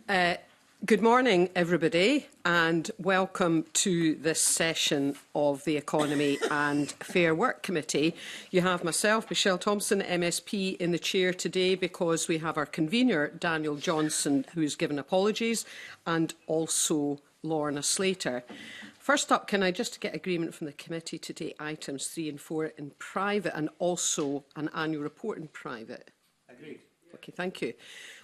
Good morning, everybody, and welcome to this session of the Economy and Fair Work Committee. You have myself, Michelle Thompson, MSP, in the chair today because we have our convener, Daniel Johnson, who has given apologies, and also Lorna Slater. First up, can I just get agreement from the committee to take items 3 and 4 in private and also an annual report in private? Agreed. Okay, thank you.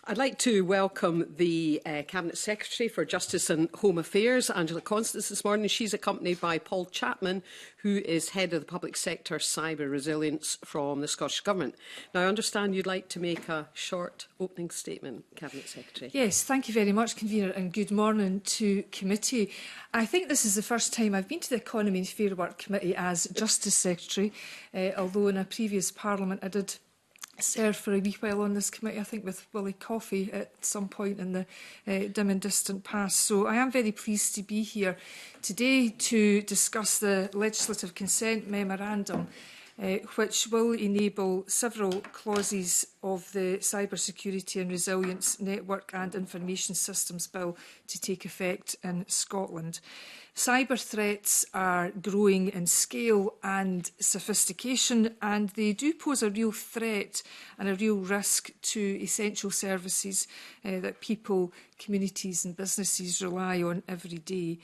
I'd like to welcome the Cabinet Secretary for Justice and Home Affairs, Angela Constance, this morning. She's accompanied by Paul Chapman, who is Head of the Public Sector Cyber Resilience from the Scottish Government. Now, I understand you'd like to make a short opening statement, Cabinet Secretary. Yes, thank you very much, Convener, and good morning to committee. I think this is the first time I've been to the Economy and Fair Work Committee as Justice Secretary, although in a previous Parliament I did served for a wee while on this committee, I think with Willie Coffey at some point in the dim and distant past. So I am very pleased to be here today to discuss the legislative consent memorandum, which will enable several clauses of the Cybersecurity and Resilience Network and Information Systems Bill to take effect in Scotland. Cyber threats are growing in scale and sophistication, and they do pose a real threat and a real risk to essential services that people, communities and businesses rely on every day.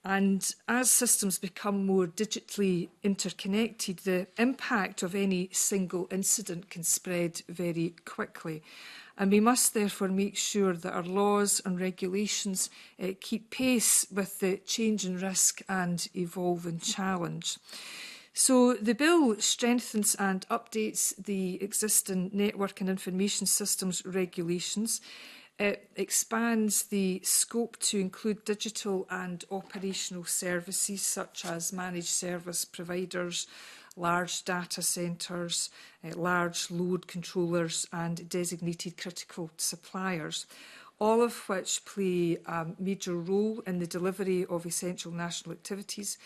And as systems become more digitally interconnected, the impact of any single incident can spread very quickly. And we must therefore make sure that our laws and regulations keep pace with the change in risk and evolving challenge. So the bill strengthens and updates the existing network and information systems regulations. It expands the scope to include digital and operational services such as managed service providers, large data centres, large load controllers and designated critical suppliers, all of which play a major role in the delivery of essential national activities.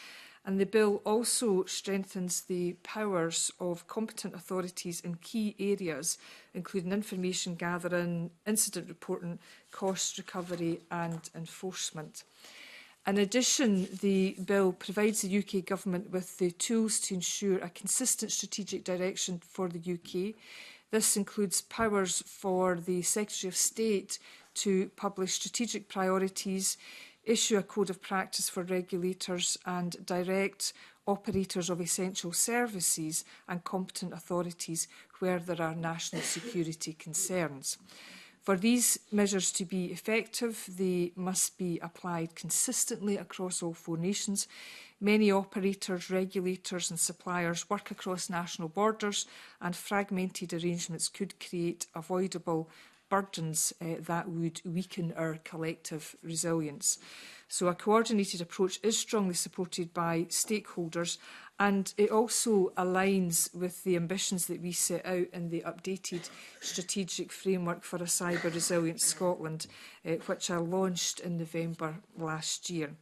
And the bill also strengthens the powers of competent authorities in key areas, including information gathering, incident reporting, cost recovery and enforcement. In addition, the bill provides the UK Government with the tools to ensure a consistent strategic direction for the UK. This includes powers for the Secretary of State to publish strategic priorities, issue a code of practice for regulators and direct operators of essential services and competent authorities where there are national security concerns. For these measures to be effective, they must be applied consistently across all 4 nations. Many operators, regulators and suppliers work across national borders, and fragmented arrangements could create avoidable burdens that would weaken our collective resilience. So a coordinated approach is strongly supported by stakeholders, and it also aligns with the ambitions that we set out in the updated strategic framework for a cyber resilient Scotland, which I launched in November last year.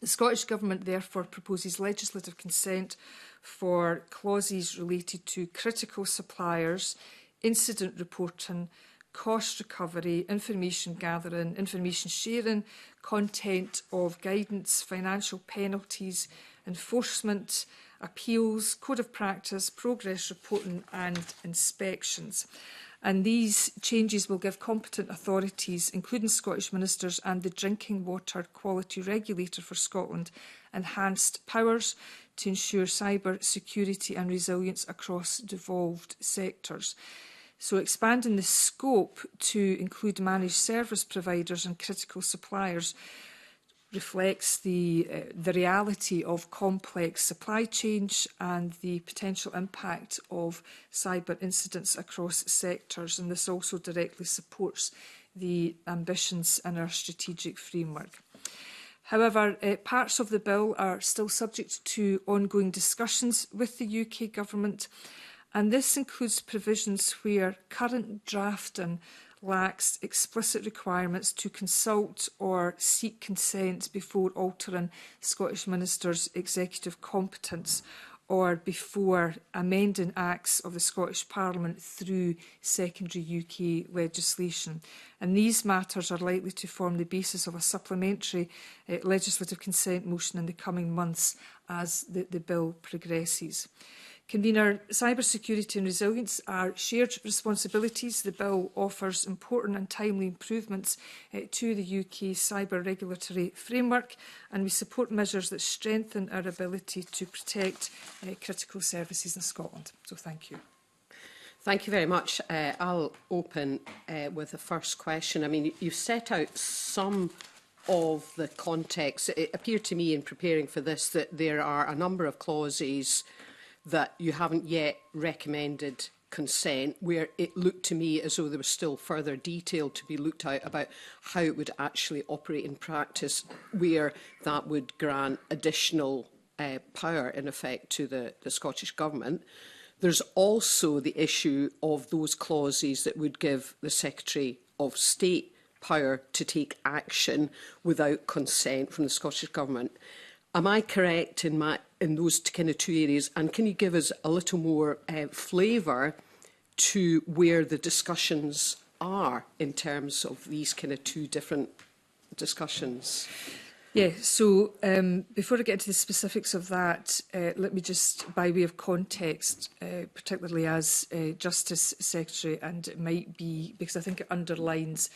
The Scottish Government therefore proposes legislative consent for clauses related to critical suppliers, incident reporting, cost recovery, information gathering, information sharing, content of guidance, financial penalties, enforcement, appeals, code of practice, progress reporting and inspections. And these changes will give competent authorities, including Scottish ministers and the Drinking Water Quality Regulator for Scotland, enhanced powers to ensure cyber security and resilience across devolved sectors. So expanding the scope to include managed service providers and critical suppliers reflects the reality of complex supply chains and the potential impact of cyber incidents across sectors, and this also directly supports the ambitions in our strategic framework. However, parts of the bill are still subject to ongoing discussions with the UK Government, and this includes provisions where current drafting lacks explicit requirements to consult or seek consent before altering Scottish Ministers' executive competence, or before amending acts of the Scottish Parliament through secondary UK legislation. And these matters are likely to form the basis of a supplementary legislative consent motion in the coming months as the bill progresses. Convener, cybersecurity and resilience are shared responsibilities. The bill offers important and timely improvements to the UK cyber regulatory framework, and we support measures that strengthen our ability to protect critical services in Scotland. So thank you. Thank you very much. I'll open with the first question. I mean, you've set out some of the context. It appeared to me in preparing for this that there are a number of clauses that you haven't yet recommended consent, where it looked to me as though there was still further detail to be looked at about how it would actually operate in practice, where that would grant additional power, in effect, to the Scottish Government. There's also the issue of those clauses that would give the Secretary of State power to take action without consent from the Scottish Government. Am I correct in those kind of two areas? And can you give us a little more flavour to where the discussions are in terms of these kind of two different discussions? Yeah, so before I get to the specifics of that, let me just, by way of context, particularly as Justice Secretary, and it might be, because I think it underlines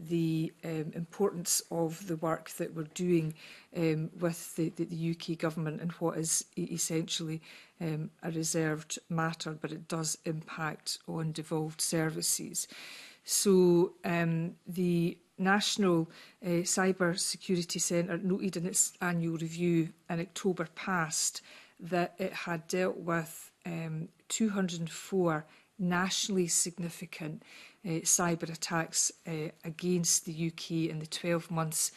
the importance of the work that we're doing with the UK Government and what is essentially a reserved matter, but it does impact on devolved services. So the National Cyber Security Centre noted in its annual review in October past that it had dealt with 204 nationally significant cyber attacks against the UK in the 12 months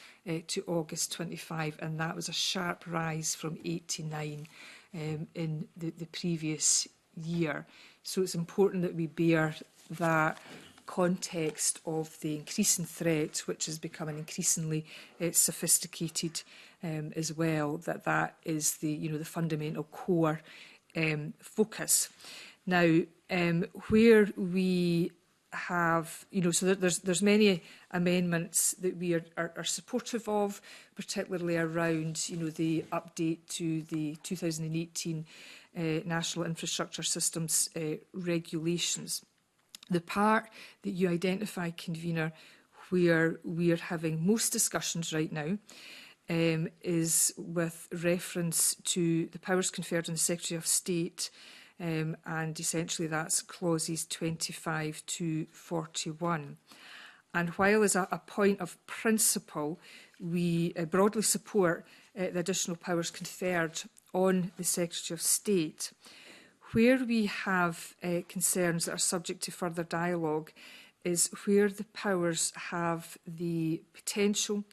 to August 25, and that was a sharp rise from 89 in the previous year. So it's important that we bear that context of the increasing threat, which is becoming increasingly sophisticated as well, that is the fundamental core focus. Now, where we have, so there's many amendments that we are supportive of, particularly around, the update to the 2018 National Infrastructure Systems regulations. The part that you identify, Convener, where we are having most discussions right now is with reference to the powers conferred on the Secretary of State, and essentially that's clauses 25 to 41. And while as a point of principle, we broadly support the additional powers conferred on the Secretary of State, where we have concerns that are subject to further dialogue is where the powers have the potential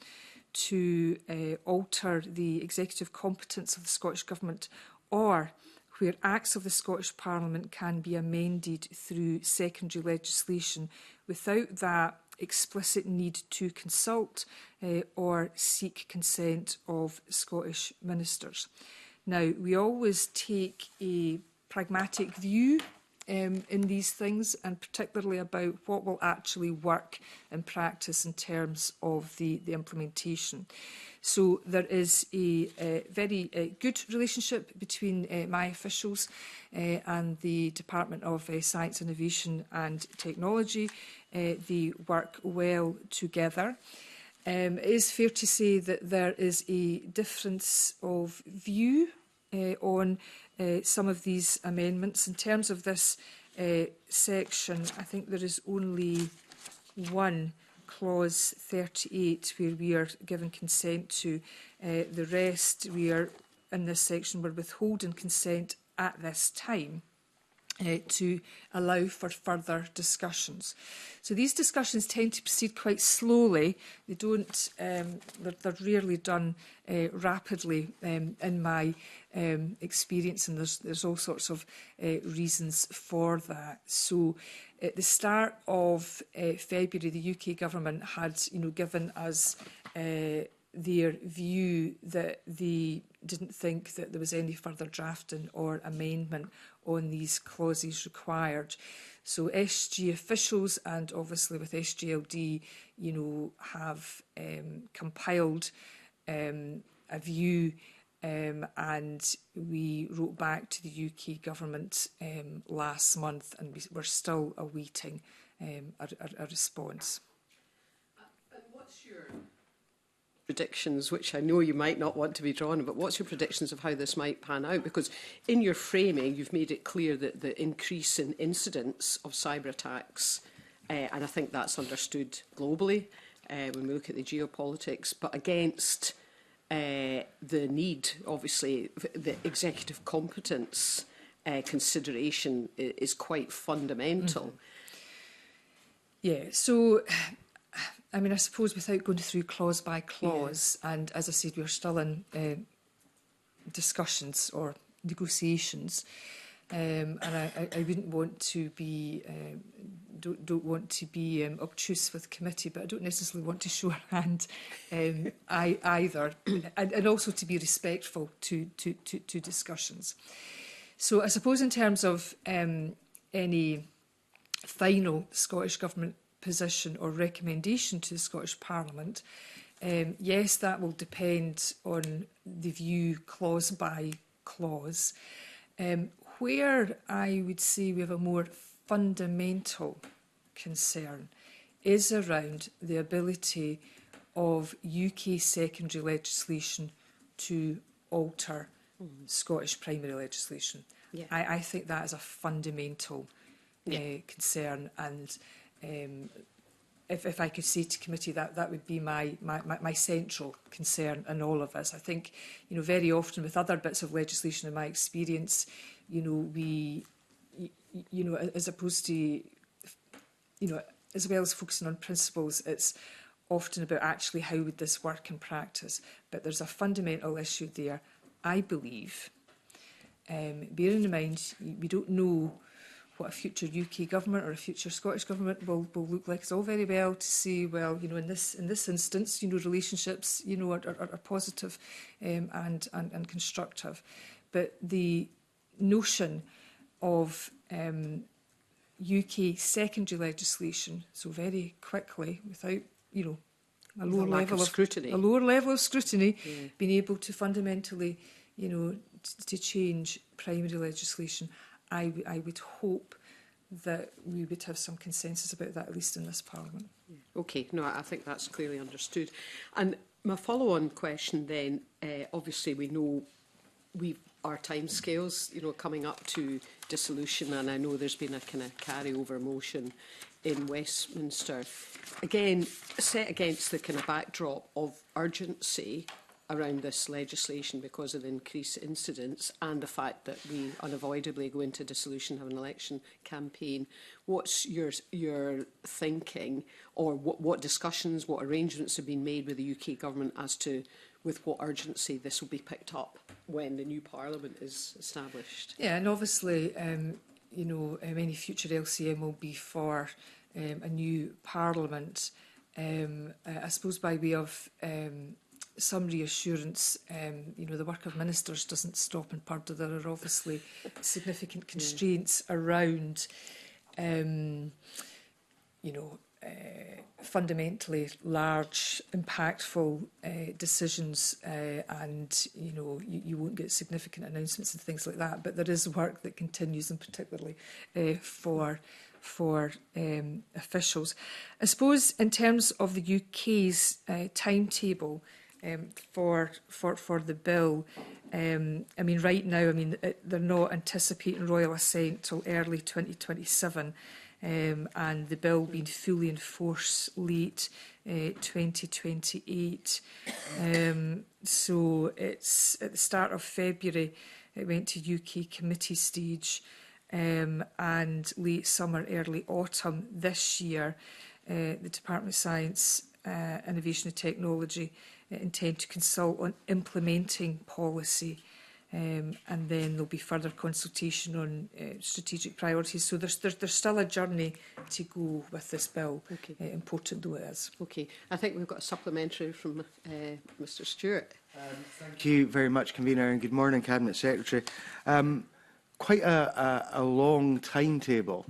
to alter the executive competence of the Scottish Government, or where acts of the Scottish Parliament can be amended through secondary legislation without that explicit need to consult or seek consent of Scottish ministers. Now, we always take a pragmatic view in these things, and particularly about what will actually work in practice in terms of the implementation. So there is a very good relationship between my officials and the Department of Science, Innovation and Technology. They work well together. It is fair to say that there is a difference of view on some of these amendments. In terms of this section, I think there is only one, clause 38, where we are giving consent to. The rest, we are, in this section, we're withholding consent at this time to allow for further discussions. So these discussions tend to proceed quite slowly. They don't, they're rarely done rapidly in my experience, and there's all sorts of reasons for that. So at the start of February, the UK Government had given us their view that they didn't think that there was any further drafting or amendment on these clauses required. So SG officials, and obviously with SGLD, have compiled a view, and we wrote back to the UK government last month, and we're still awaiting a response. And what's your predictions, which I know you might not want to be drawn, but what's your predictions of how this might pan out? Because in your framing, you've made it clear that the increase in incidents of cyber attacks, and I think that's understood globally when we look at the geopolitics, but against the need, obviously, the executive competence consideration is quite fundamental. Yeah, so I mean, I suppose without going through clause by clause, and as I said, we're still in discussions or negotiations, and I wouldn't want to be, don't want to be obtuse with committee, but I don't necessarily want to show a hand either, and also to be respectful to discussions. So I suppose in terms of any final Scottish Government position or recommendation to the Scottish Parliament, yes, that will depend on the view clause by clause. Where I would say we have a more fundamental concern is around the ability of UK secondary legislation to alter Scottish primary legislation. Yeah. I think that is a fundamental concern, and if I could say to committee that would be my central concern in all of this. I think, very often with other bits of legislation, in my experience, we, as opposed to, as well as focusing on principles, it's often about actually how would this work in practice. But there's a fundamental issue there, I believe. Bearing in mind, we don't know what a future UK government or a future Scottish government will look like. It's all very well to say, well, in this instance, relationships, are positive and constructive. But the notion of UK secondary legislation, so very quickly, without, a lower level of scrutiny, being able to fundamentally, to change primary legislation, I would hope that we would have some consensus about that, at least in this Parliament. Okay, no, I think that's clearly understood. And my follow-on question then, obviously we know our timescales, coming up to dissolution, and I know there's been a kind of carry-over motion in Westminster. Again, set against the kind of backdrop of urgency around this legislation because of the increased incidents and the fact that we unavoidably go into dissolution, have an election campaign. What's your thinking, or what discussions, what arrangements have been made with the UK government as to with what urgency this will be picked up when the new Parliament is established? Yeah, and obviously, any future LCM will be for a new Parliament. I suppose by way of some reassurance, the work of ministers doesn't stop in Purdo. There are obviously significant constraints around, fundamentally large, impactful decisions, and you won't get significant announcements and things like that. But there is work that continues, and particularly for officials. I suppose in terms of the UK's timetable for the bill, right now, they're not anticipating royal assent till early 2027. And the bill being fully in force late 2028. So it's at the start of February, it went to UK committee stage, and late summer, early autumn this year, the Department of Science, Innovation and Technology intend to consult on implementing policy and then there'll be further consultation on strategic priorities. So there's still a journey to go with this bill, Okay. important though it is. Okay. I think we've got a supplementary from Mr Stewart. Thank you very much, Convener, and good morning, Cabinet Secretary. Quite a long timetable,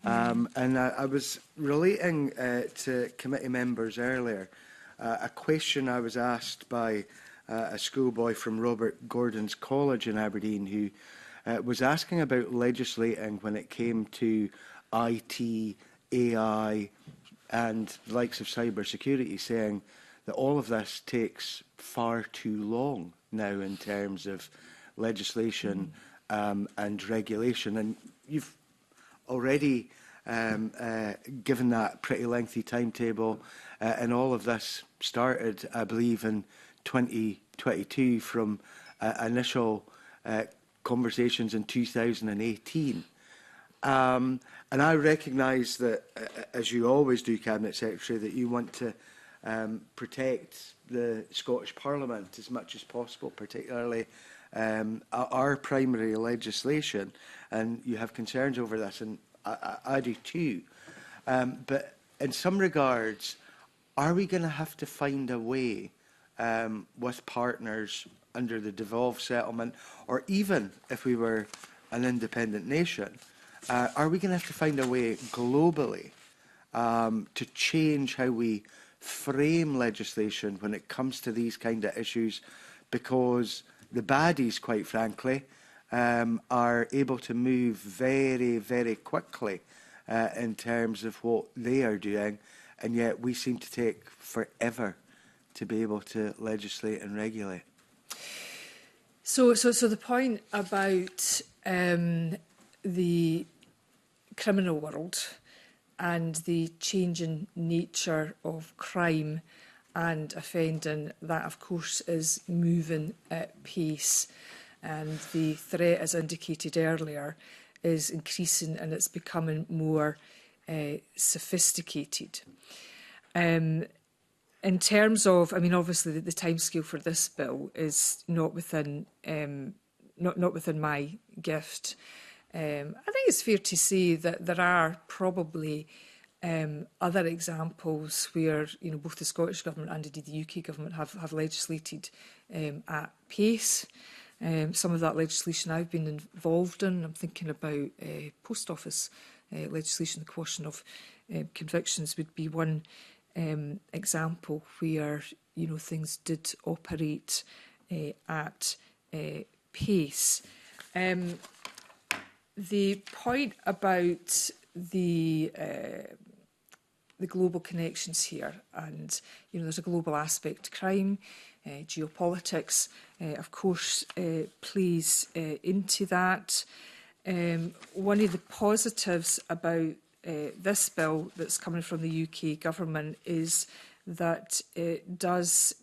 and I was relating to committee members earlier a question I was asked by a schoolboy from Robert Gordon's College in Aberdeen who was asking about legislating when it came to IT, AI and the likes of cyber security, saying that all of this takes far too long now in terms of legislation and regulation. And you've already given that pretty lengthy timetable, and all of this started, I believe, in 2022 from initial conversations in 2018. And I recognise that, as you always do, Cabinet Secretary, that you want to protect the Scottish Parliament as much as possible, particularly our primary legislation, and you have concerns over this, and I do too. But in some regards, are we going to have to find a way with partners under the devolved settlement, or even if we were an independent nation, are we going to have to find a way globally to change how we frame legislation when it comes to these kind of issues? Because the baddies, quite frankly, are able to move very, very quickly in terms of what they are doing, and yet we seem to take forever to be able to legislate and regulate. So the point about the criminal world and the changing nature of crime and offending, that of course is moving at pace, and the threat, as indicated earlier, is increasing and it's becoming more sophisticated. In terms of, I mean, obviously the timescale for this bill is not within not within my gift. I think it's fair to say that there are probably other examples where, you know, both the Scottish Government and indeed the UK Government have legislated at pace. Some of that legislation I've been involved in, I'm thinking about post office legislation, the quashing of convictions would be one example where, you know, things did operate at pace. The point about the global connections here, and, you know, there's a global aspect to crime, geopolitics, of course, plays into that. One of the positives about this bill that's coming from the UK Government is that it does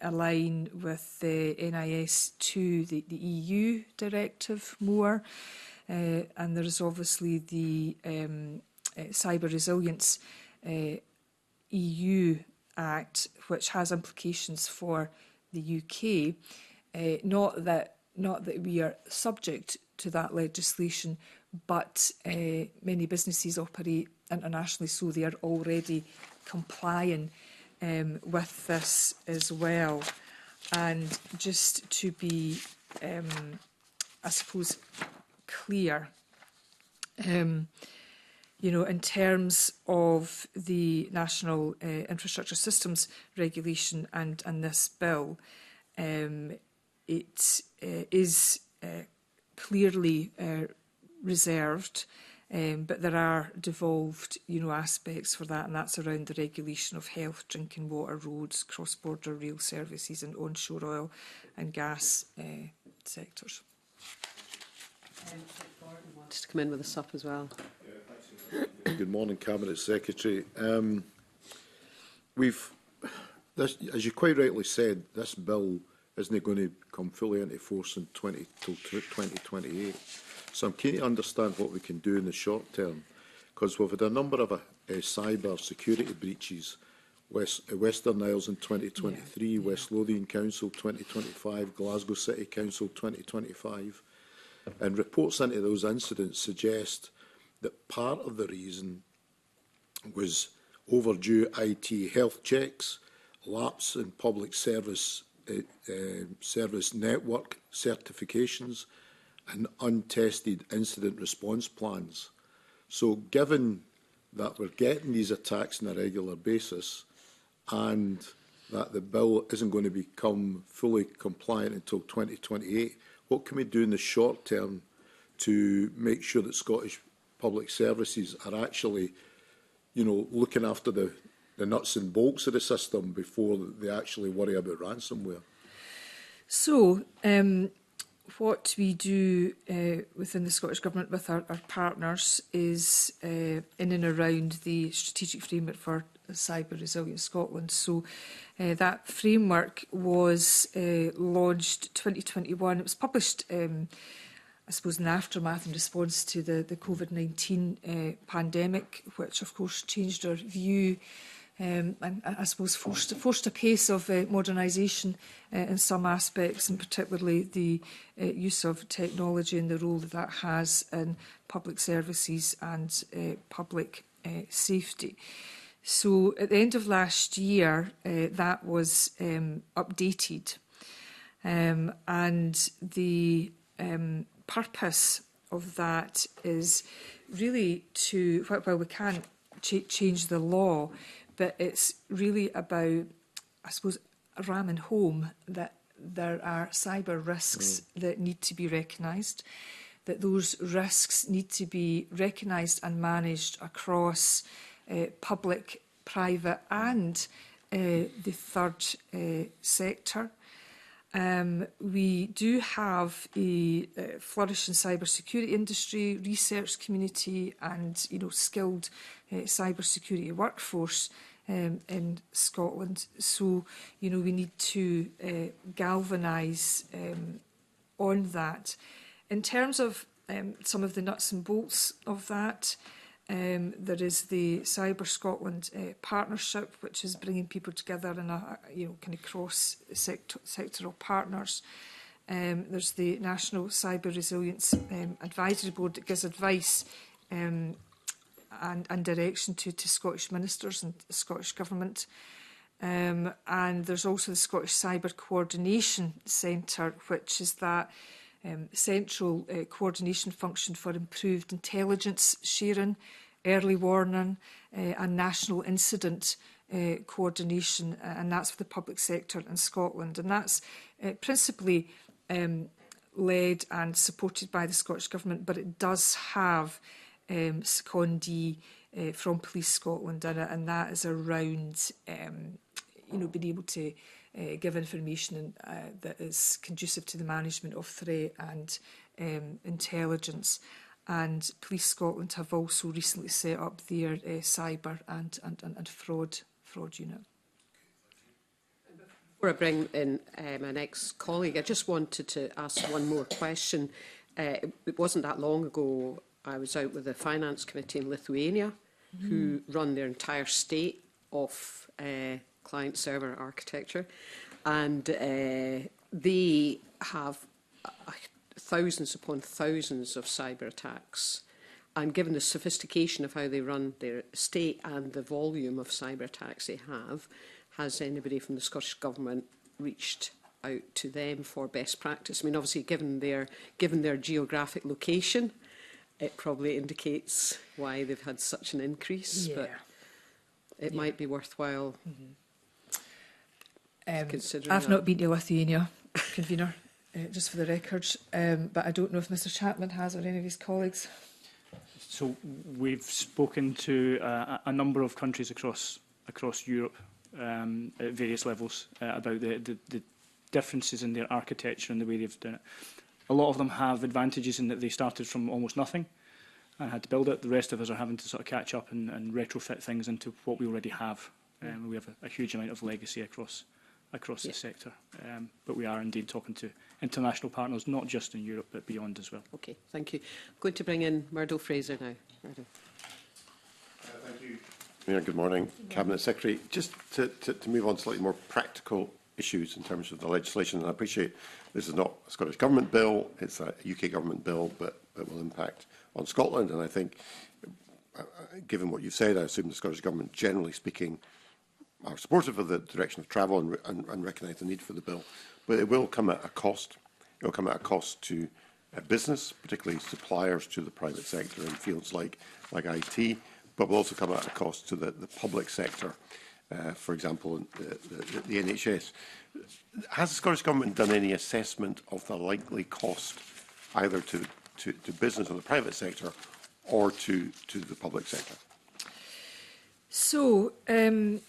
align with the NIS2, the EU directive more, and there is obviously the Cyber Resilience EU Act, which has implications for the UK. Not that we are subject to that legislation, but many businesses operate internationally, so they are already complying with this as well. And just to be, I suppose, clear, you know, in terms of the National Infrastructure Systems Regulation and this bill, it is clearly reserved, but there are devolved, you know, aspects for that, and that's around the regulation of health, drinking water, roads, cross-border rail services, and onshore oil and gas sectors. Gordon wants to come in with a sup as well. Good morning, Cabinet Secretary. As you quite rightly said, this bill isn't going to come fully into force in 2028. So I'm keen to understand what we can do in the short term, because we've had a number of cyber security breaches Western Isles in 2023, West Lothian Council 2025, Glasgow City Council 2025. And reports into those incidents suggest that part of the reason was overdue IT health checks, lapse in public service network certifications, and untested incident response plans. So given that we're getting these attacks on a regular basis and that the bill isn't going to become fully compliant until 2028, what can we do in the short term to make sure that Scottish public services are actually, looking after the nuts and bolts of the system before they actually worry about ransomware? So, what we do within the Scottish Government with our partners is in and around the Strategic Framework for Cyber Resilience Scotland. So that framework was launched 2021. It was published, I suppose, in the aftermath in response to the COVID-19 pandemic, which of course changed our view and I suppose forced a pace of modernisation in some aspects, and particularly the use of technology and the role that that has in public services and public safety. So at the end of last year, that was updated, and the purpose of that is really to, while we can't change the law, but it's really about, I suppose, ramming home that there are cyber risks that need to be recognised, that those risks need to be recognised and managed across public, private and the third sector. We do have a flourishing cybersecurity industry, research community and skilled cybersecurity workforce in Scotland. So, we need to galvanise on that. In terms of some of the nuts and bolts of that, there is the Cyber Scotland partnership, which is bringing people together in a kind of cross-sectoral partners. There's the National Cyber Resilience Advisory Board that gives advice and direction to Scottish ministers and the Scottish Government. And there's also the Scottish Cyber Coordination Centre, which is that central coordination function for improved intelligence sharing, early warning and national incident coordination, and that's for the public sector in Scotland. And that's principally led and supported by the Scottish Government, but it does have secondee from Police Scotland in it, and that is around being able to give information that is conducive to the management of threat and intelligence. And Police Scotland have also recently set up their cyber and fraud unit. Before I bring in my next colleague, I just wanted to ask one more question. It wasn't that long ago I was out with the Finance Committee in Lithuania, who run their entire state of client-server architecture, and they have thousands upon thousands of cyber attacks. And given the sophistication of how they run their estate and the volume of cyber attacks they have, has anybody from the Scottish Government reached out to them for best practice? I mean, obviously, given their geographic location, it probably indicates why they've had such an increase, but it might be worthwhile considering I've not been to Lithuania, convener, just for the records, but I don't know if Mr Chapman has or any of his colleagues. So we've spoken to a number of countries across Europe at various levels about the differences in their architecture and the way they've done it. A lot of them have advantages in that they started from almost nothing and had to build it. The rest of us are having to sort of catch up and retrofit things into what we already have. We have a huge amount of legacy across the sector. But we are indeed talking to international partners, not just in Europe, but beyond as well. Okay, thank you. I'm going to bring in Murdo Fraser now. Murdo. Thank you. Yeah, good morning, Cabinet Secretary. Just to move on to slightly more practical issues in terms of the legislation, and I appreciate this is not a Scottish Government bill, it's a UK Government bill, but will impact on Scotland. And I think, given what you've said, I assume the Scottish Government, generally speaking, are supportive of the direction of travel and recognise the need for the bill. But it will come at a cost. It will come at a cost to business, particularly suppliers to the private sector in fields like IT, but will also come at a cost to the public sector, for example, the NHS. Has the Scottish Government done any assessment of the likely cost either to business or the private sector or to the public sector? So, in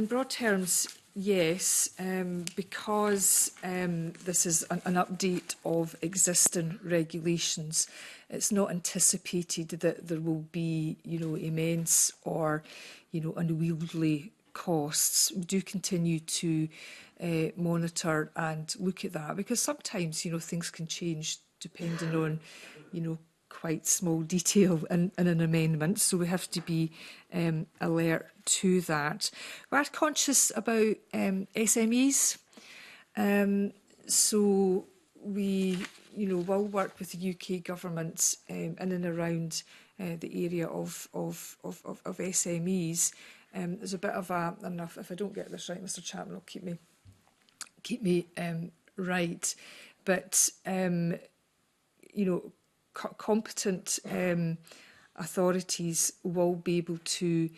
broad terms, yes, because this is an update of existing regulations. It's not anticipated that there will be, immense or, unwieldy costs. We do continue to monitor and look at that because sometimes, things can change depending on, quite small detail in an amendment, so we have to be alert to that. We are conscious about SMEs, so we will work with the UK Government in and around the area of SMEs. There's a bit of a, and if I don't get this right, Mr Chapman will keep me right, but competent authorities will be able to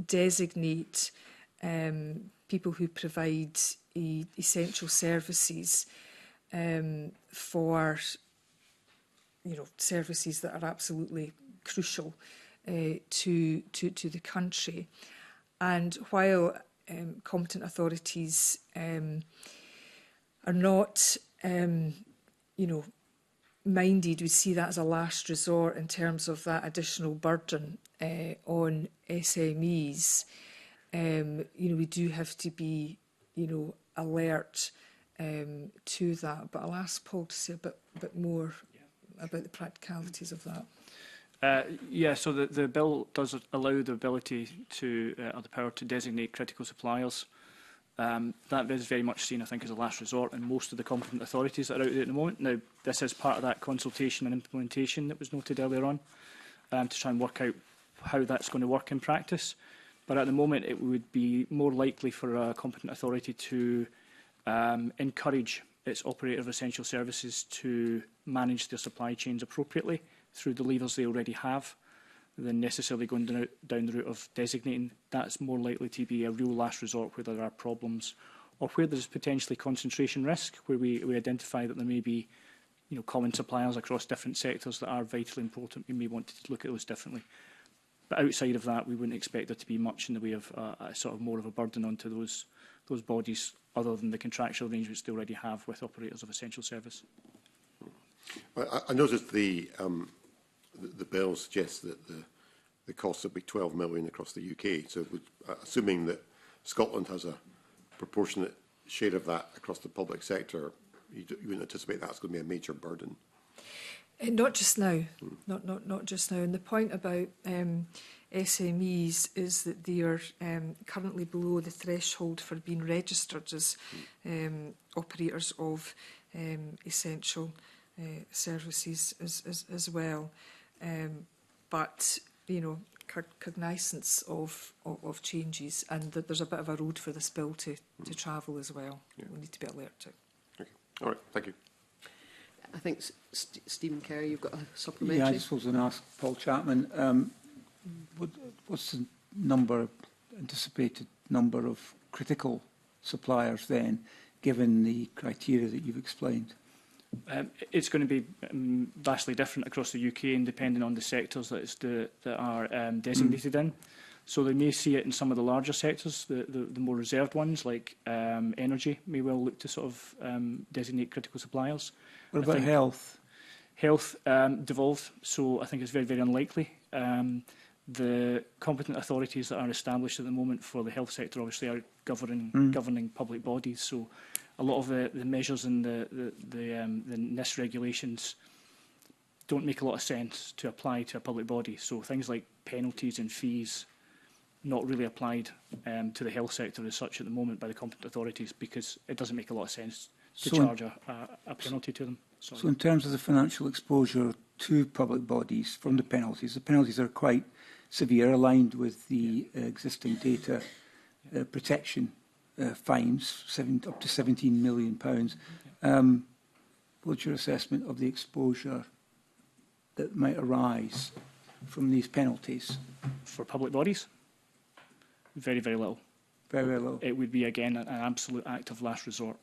designate people who provide essential services for services that are absolutely crucial to the country. And while competent authorities are not minded, we see that as a last resort in terms of that additional burden on SMEs. We do have to be, alert to that. But I'll ask Paul to say a bit more about the practicalities of that. So the bill does allow the ability to, or the power to designate critical suppliers. That is very much seen, I think, as a last resort in most of the competent authorities that are out there at the moment. Now, this is part of that consultation and implementation that was noted earlier on, to try and work out how that's going to work in practice. But at the moment, it would be more likely for a competent authority to encourage its operator of essential services to manage their supply chains appropriately through the levers they already have, than necessarily going down the route of designating. That's more likely to be a real last resort where there are problems or where there's potentially concentration risk, where we identify that there may be common suppliers across different sectors that are vitally important. We may want to look at those differently. But outside of that, we wouldn't expect there to be much in the way of a sort of more of a burden onto those bodies other than the contractual arrangements they already have with operators of essential service. Well, I noticed the bill suggests that the cost would be 12 million across the UK. So assuming that Scotland has a proportionate share of that across the public sector, you wouldn't anticipate that's going to be a major burden. Not just now, not just now. And the point about SMEs is that they are currently below the threshold for being registered as operators of essential services as well. But cognizance of changes, and that there's a bit of a road for this bill to travel as well. Yeah. We need to be alert to. Okay. All right. Thank you. I think Stephen Kerry, you've got a supplementary. Yeah, I just was going to ask Paul Chapman, what's the anticipated number of critical suppliers then, given the criteria that you've explained? It's going to be vastly different across the UK and depending on the sectors that are designated in. So they may see it in some of the larger sectors, the more reserved ones like energy may well look to sort of designate critical suppliers. What about health? Health devolved, so I think it's very, very unlikely. The competent authorities that are established at the moment for the health sector obviously are governing public bodies, so a lot of the measures in the NIS regulations don't make a lot of sense to apply to a public body. So things like penalties and fees not really applied to the health sector as such at the moment by the competent authorities, because it doesn't make a lot of sense to charge a penalty to them. Sorry. So in terms of the financial exposure to public bodies from the penalties are quite severe, aligned with the existing data protection fines, up to £17 million. What's your assessment of the exposure that might arise from these penalties? For public bodies, very, very little. Very, very low. It would be, again, an absolute act of last resort.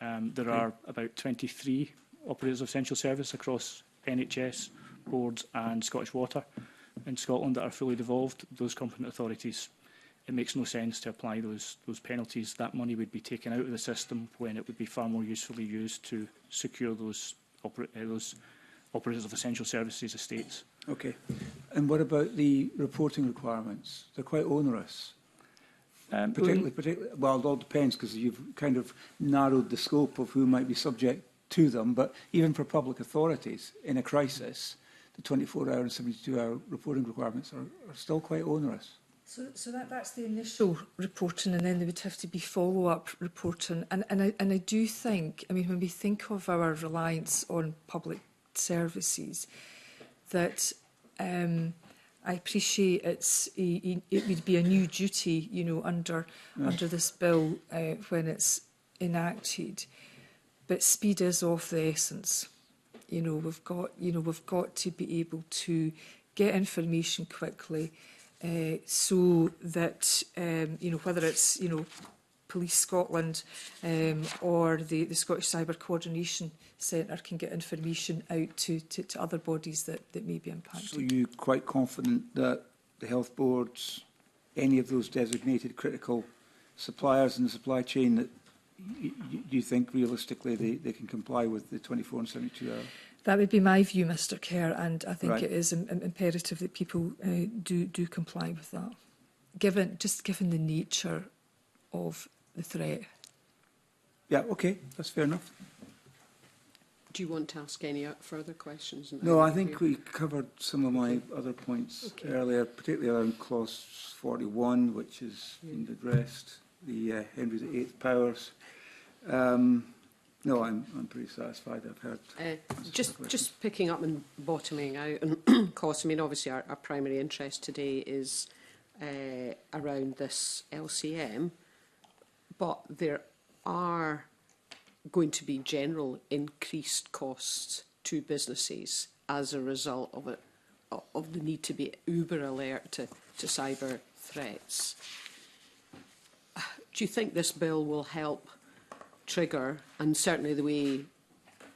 There are about 23 operators of essential service across NHS, boards and Scottish Water in Scotland that are fully devolved. Those competent authorities, it makes no sense to apply those penalties. That money would be taken out of the system when it would be far more usefully used to secure those operators of essential services estates. Okay. And what about the reporting requirements? They're quite onerous. Particularly, well, it all depends, because you've kind of narrowed the scope of who might be subject to them. But even for public authorities in a crisis, the 24-hour and 72-hour reporting requirements are still quite onerous. So that's the initial reporting, and then there would have to be follow-up reporting. And I do think, I mean, when we think of our reliance on public services, that I appreciate it would be a new duty, you know, under this bill when it's enacted, but speed is of the essence. You know, we've got to be able to get information quickly, so that you know, whether it's, you know, Police Scotland or the Scottish Cyber Coordination Centre can get information out to other bodies that may be impacted. So you're quite confident that the health boards, any of those designated critical suppliers in the supply chain, that do you think realistically they can comply with the 24 and 72 hour? That would be my view, Mr. Kerr, and I think Right. it is imperative that people do comply with that, given the nature of the threat. Yeah, okay, that's fair enough. Do you want to ask any further questions? No, I think we covered some of my other points earlier, particularly around clause 41, which has been addressed, the Henry VIII powers. No, I'm pretty satisfied. I've heard. Just picking up and bottoming out and costs. I mean, obviously our primary interest today is around this LCM, but there are going to be general increased costs to businesses as a result of the need to be uber alert to cyber threats. Do you think this bill will help trigger, and certainly the way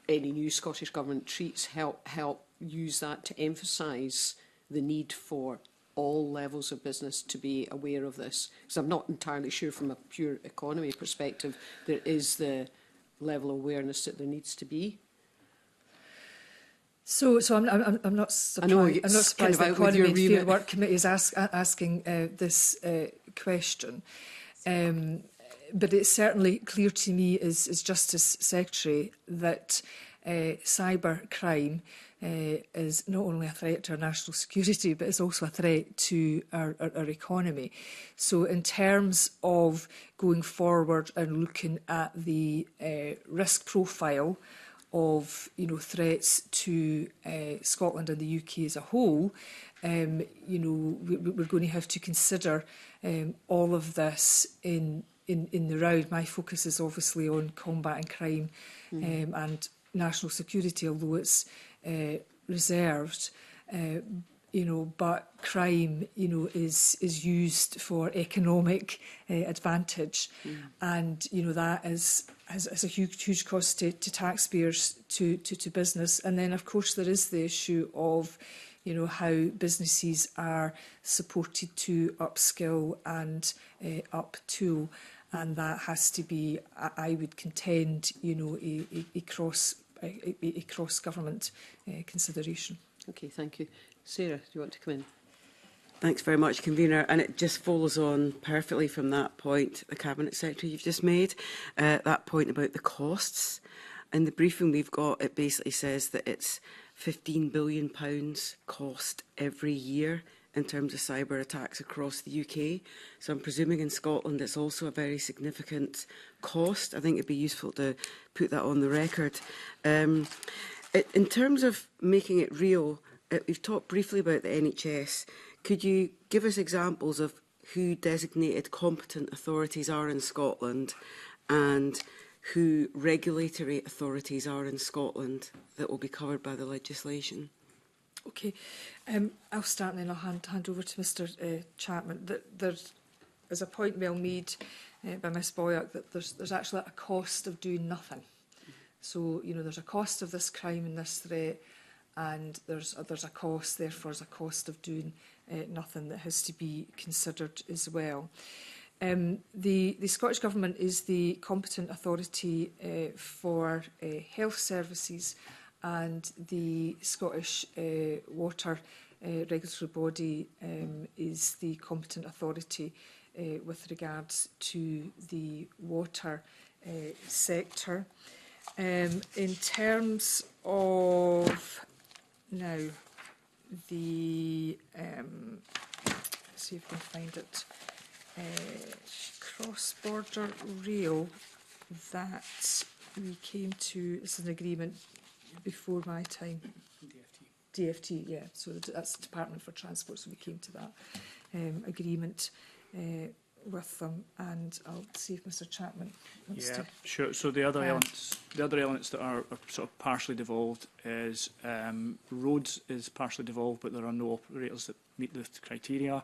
any new Scottish Government treats help use that to emphasise the need for all levels of business to be aware of this? Because I'm not entirely sure from a pure economy perspective there is the level of awareness that there needs to be. So I'm not surprised. I'm not surprised the Economy and Fair Work Committee is asking this question. But it's certainly clear to me as Justice Secretary that cyber crime is not only a threat to our national security, but it's also a threat to our economy. So in terms of going forward and looking at the risk profile of, you know, threats to Scotland and the UK as a whole, you know, we're going to have to consider all of this in the round. My focus is obviously on combating crime and national security, although it's reserved. You know, but crime, you know, is used for economic advantage, and you know that has a huge cost to taxpayers, to business, and then of course there is the issue of, you know, how businesses are supported to upskill and uptool, and that has to be, I would contend, you know, a cross government consideration. Okay, thank you. Sarah, do you want to come in? Thanks very much, Convener. And it just follows on perfectly from that point, the Cabinet Secretary you've just made, that point about the costs. In the briefing we've got, it basically says that it's £15 billion cost every year in terms of cyber attacks across the UK. So I'm presuming in Scotland it's also a very significant cost. I think it'd be useful to put that on the record. In terms of making it real, we've talked briefly about the NHS. Could you give us examples of who designated competent authorities are in Scotland and who regulatory authorities are in Scotland that will be covered by the legislation? Okay, I'll start and then I'll hand over to Mr Chapman. There is a point well made by Ms Boyack that there's actually a cost of doing nothing. So, you know, there's a cost of this crime and this threat, and there's a cost, therefore, there's a cost of doing nothing that has to be considered as well. The Scottish Government is the competent authority for health services, and the Scottish Water Regulatory Body is the competent authority with regards to the water sector. In terms of now the let's see if we can find it, cross-border rail that we came to, this is an agreement before my time. DFT, yeah. So that's the Department for Transport. So we came to that agreement with them, and I'll see if Mr Chapman wants to. Sure. So the other elements that are sort of partially devolved is roads is partially devolved, but there are no operators that meet the criteria.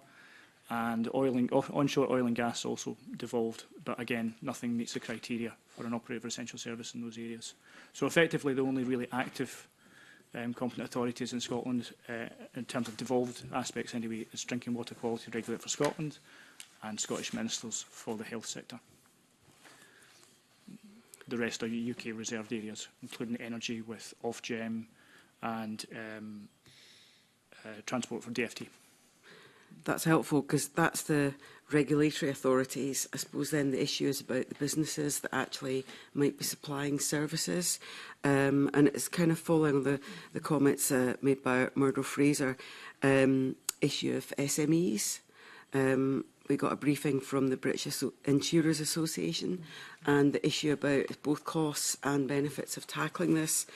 And onshore oil and gas also devolved, but again, nothing meets the criteria for an operator of essential service in those areas. So effectively, the only really active competent authorities in Scotland, in terms of devolved aspects anyway, is Drinking Water Quality Regulator for Scotland and Scottish Ministers for the health sector. The rest are UK reserved areas, including energy with Ofgem and transport for DFT. That's helpful because that's the regulatory authorities. I suppose then the issue is about the businesses that actually might be supplying services. And it's kind of following the comments made by Murdo Fraser, issue of SMEs. We got a briefing from the British Insurers Association and the issue about both costs and benefits of tackling this.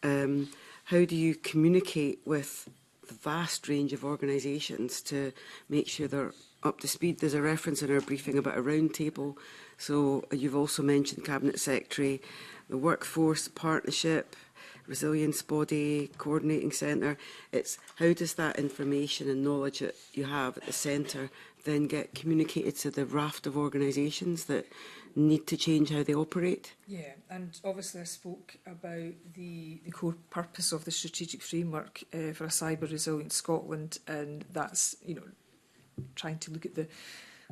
How do you communicate with the vast range of organisations to make sure they're up to speed? There's a reference in our briefing about a round table. So you've also mentioned Cabinet Secretary, the Workforce Partnership, Resilience Body, Coordinating Centre. It's how does that information and knowledge that you have at the centre then get communicated to the raft of organisations that need to change how they operate? Yeah, and obviously I spoke about the core purpose of the strategic framework for a cyber resilient Scotland, and that's, you know, trying to look at the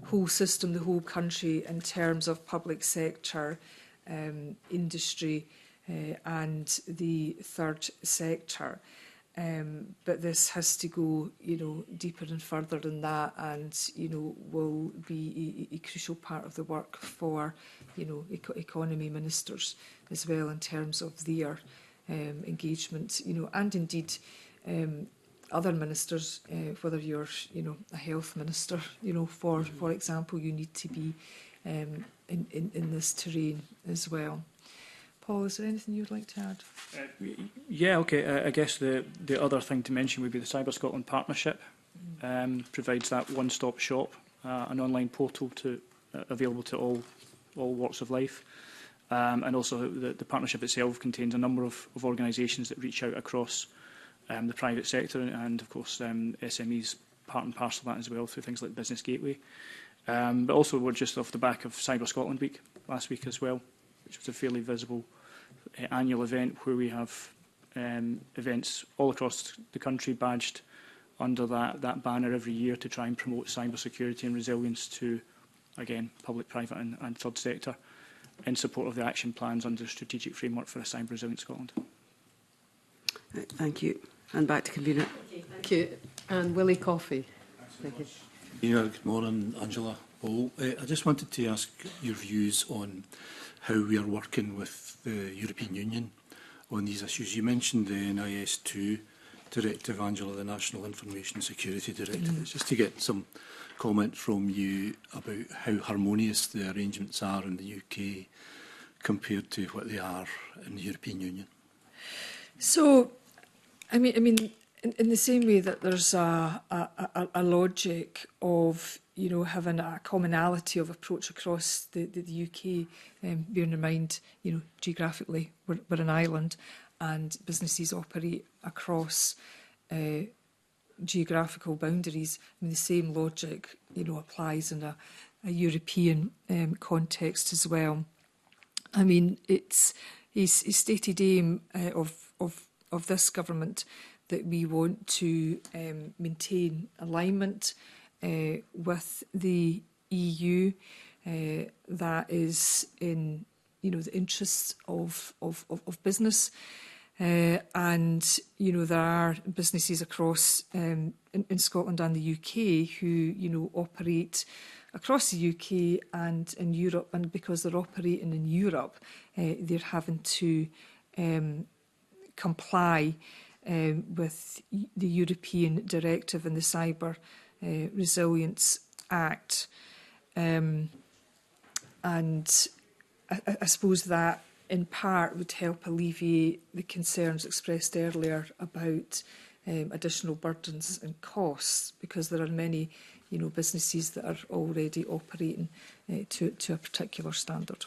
whole system, the whole country in terms of public sector, industry and the third sector. But this has to go, you know, deeper and further than that, and, you know, will be a crucial part of the work for, you know, economy ministers as well in terms of their engagement, you know, and indeed other ministers, whether you're, you know, a health minister, you know, for example, you need to be in this terrain as well. Paul, is there anything you'd like to add? Yeah, okay. I guess the other thing to mention would be the Cyber Scotland Partnership. Provides that one-stop shop, an online portal available to all walks of life. And also the partnership itself contains a number of organisations that reach out across the private sector, and of course SMEs part and parcel of that as well through things like Business Gateway. But also we're just off the back of Cyber Scotland Week last week as well, which was a fairly visible annual event where we have events all across the country badged under that banner every year to try and promote cyber security and resilience to, again, public, private and third sector in support of the action plans under the strategic framework for a cyber resilient Scotland. Thank you. And back to convener. Thank you. And Willie Coffey. Thank you. Good morning, Angela. Paul, I just wanted to ask your views on how we are working with the European Union on these issues. You mentioned the NIS2 directive, Angela, the National Information Security Directive. It's just to get some comment from you about how harmonious the arrangements are in the UK compared to what they are in the European Union. So, I mean, in the same way that there's a logic of, you know, having a commonality of approach across the UK, bearing in mind, you know, geographically we're an island and businesses operate across geographical boundaries. I mean, the same logic, you know, applies in a European context as well. I mean, it's a stated aim of this government that we want to maintain alignment with the EU. That is in, you know, the interests of business. And, you know, there are businesses across in Scotland and the UK who, you know, operate across the UK and in Europe. And because they're operating in Europe, they're having to comply with the European Directive and the Cyber Resilience Act. And I suppose that in part would help alleviate the concerns expressed earlier about additional burdens and costs, because there are many, you know, businesses that are already operating to a particular standard.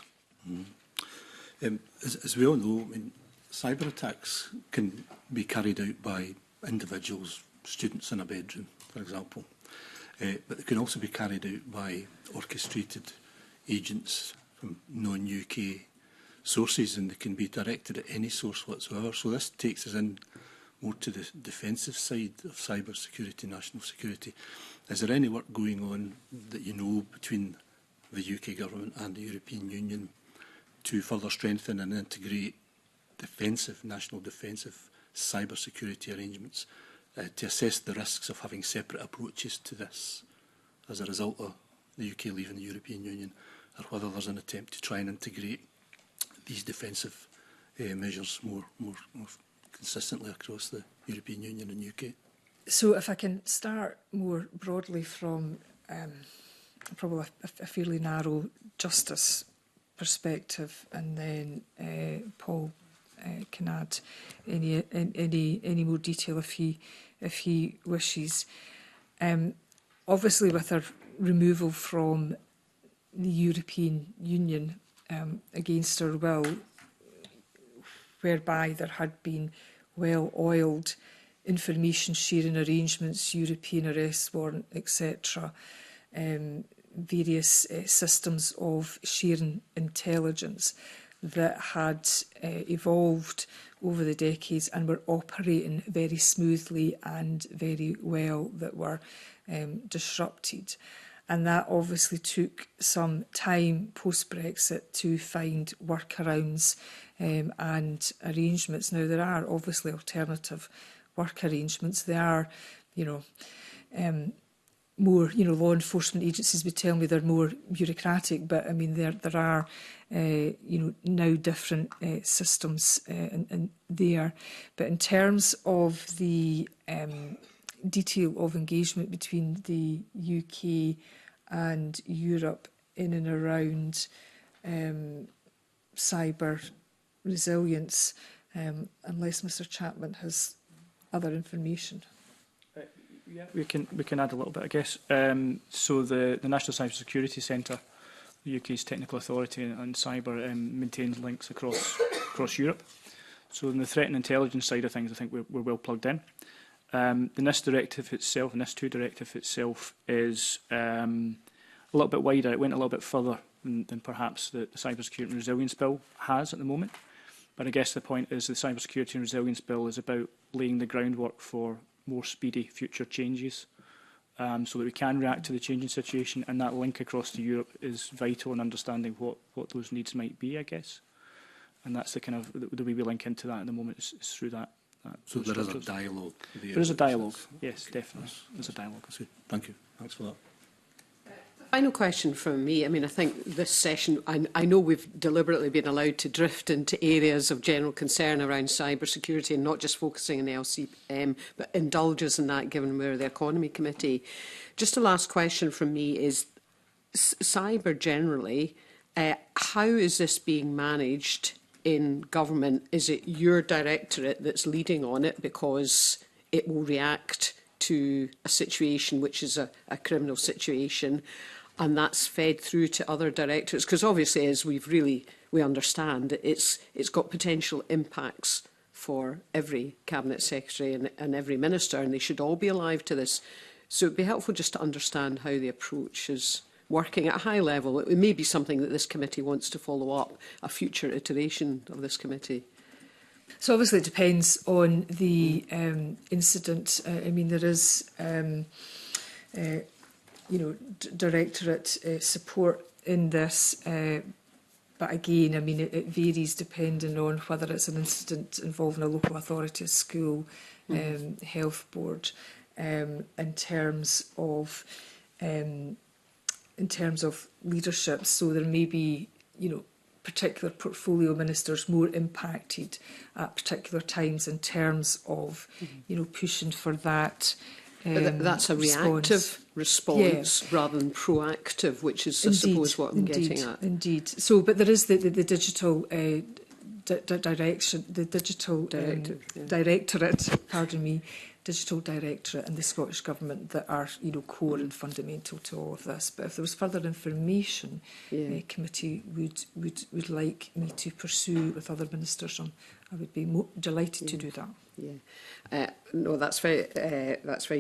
As we all know, I mean, cyber attacks can be carried out by individuals, students in a bedroom, for example, but they can also be carried out by orchestrated agents from non-UK sources, and they can be directed at any source whatsoever. So this takes us in more to the defensive side of cyber security, national security. Is there any work going on that you know between the UK government and the European Union to further strengthen and integrate defensive, national defensive cyber security arrangements to assess the risks of having separate approaches to this as a result of the UK leaving the European Union, or whether there's an attempt to try and integrate these defensive measures more consistently across the European Union and UK? So if I can start more broadly from probably a fairly narrow justice perspective, and then Paul can add any more detail if he wishes. Obviously, with our removal from the European Union against our will, whereby there had been well-oiled information sharing arrangements, European arrest warrant, etc., various systems of sharing intelligence that had evolved over the decades and were operating very smoothly and very well, that were disrupted. And that obviously took some time post-Brexit to find workarounds and arrangements. Now, there are obviously alternative work arrangements. There are, you know, more, you know, law enforcement agencies would tell me they're more bureaucratic, but I mean, there are, you know, now different systems in there. But in terms of the detail of engagement between the UK and Europe in and around cyber resilience, unless Mr Chapman has other information. Yeah, we can add a little bit, I guess. So the National Cyber Security Centre, the UK's technical authority on cyber, maintains links across Europe. So in the threat and intelligence side of things, I think we're well plugged in. The NIS directive itself, NIS2 directive itself, is a little bit wider. It went a little bit further than perhaps the Cyber Security and Resilience Bill has at the moment. But I guess the point is the Cyber Security and Resilience Bill is about laying the groundwork for more speedy future changes, so that we can react to the changing situation, and that link across to Europe is vital in understanding what those needs might be, I guess. And that's the kind of the way we link into that at the moment is through that. So there is a dialogue. There is a dialogue, yes, definitely. There's a dialogue. Thank you. Thanks for that. Final question from me. I mean, I think this session, I know we've deliberately been allowed to drift into areas of general concern around cybersecurity and not just focusing on the LCM, but indulges in that given we're the Economy Committee. Just a last question from me is, cyber generally, how is this being managed in government? Is it your directorate that's leading on it because it will react to a situation which is a criminal situation, and that's fed through to other directorates? Because obviously, as we understand, it's got potential impacts for every Cabinet Secretary and every Minister, and they should all be alive to this. So it'd be helpful just to understand how the approach is working at a high level. It may be something that this committee wants to follow up, a future iteration of this committee. So obviously it depends on the incident. I mean, there is, directorate support in this, but again, I mean, it varies depending on whether it's an incident involving a local authority, a school, health board, in terms of leadership. So there may be, particular portfolio ministers more impacted at particular times in terms of, pushing for that. That's a reactive response rather than proactive, which is, I suppose, what I'm getting at. Indeed. So, but there is the digital direction, the digital directorate, pardon me, Digital Directorate and the Scottish Government that are, core and fundamental to all of this. But if there was further information, the committee would like me to pursue with other ministers on, I would be delighted to do that. No, that's very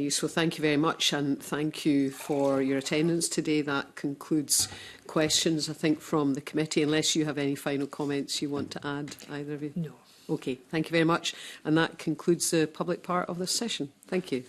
useful. Thank you very much, and thank you for your attendance today. That concludes questions, I think, from the committee, unless you have any final comments you want to add, either of you. No. Okay, thank you very much. And that concludes the public part of this session. Thank you.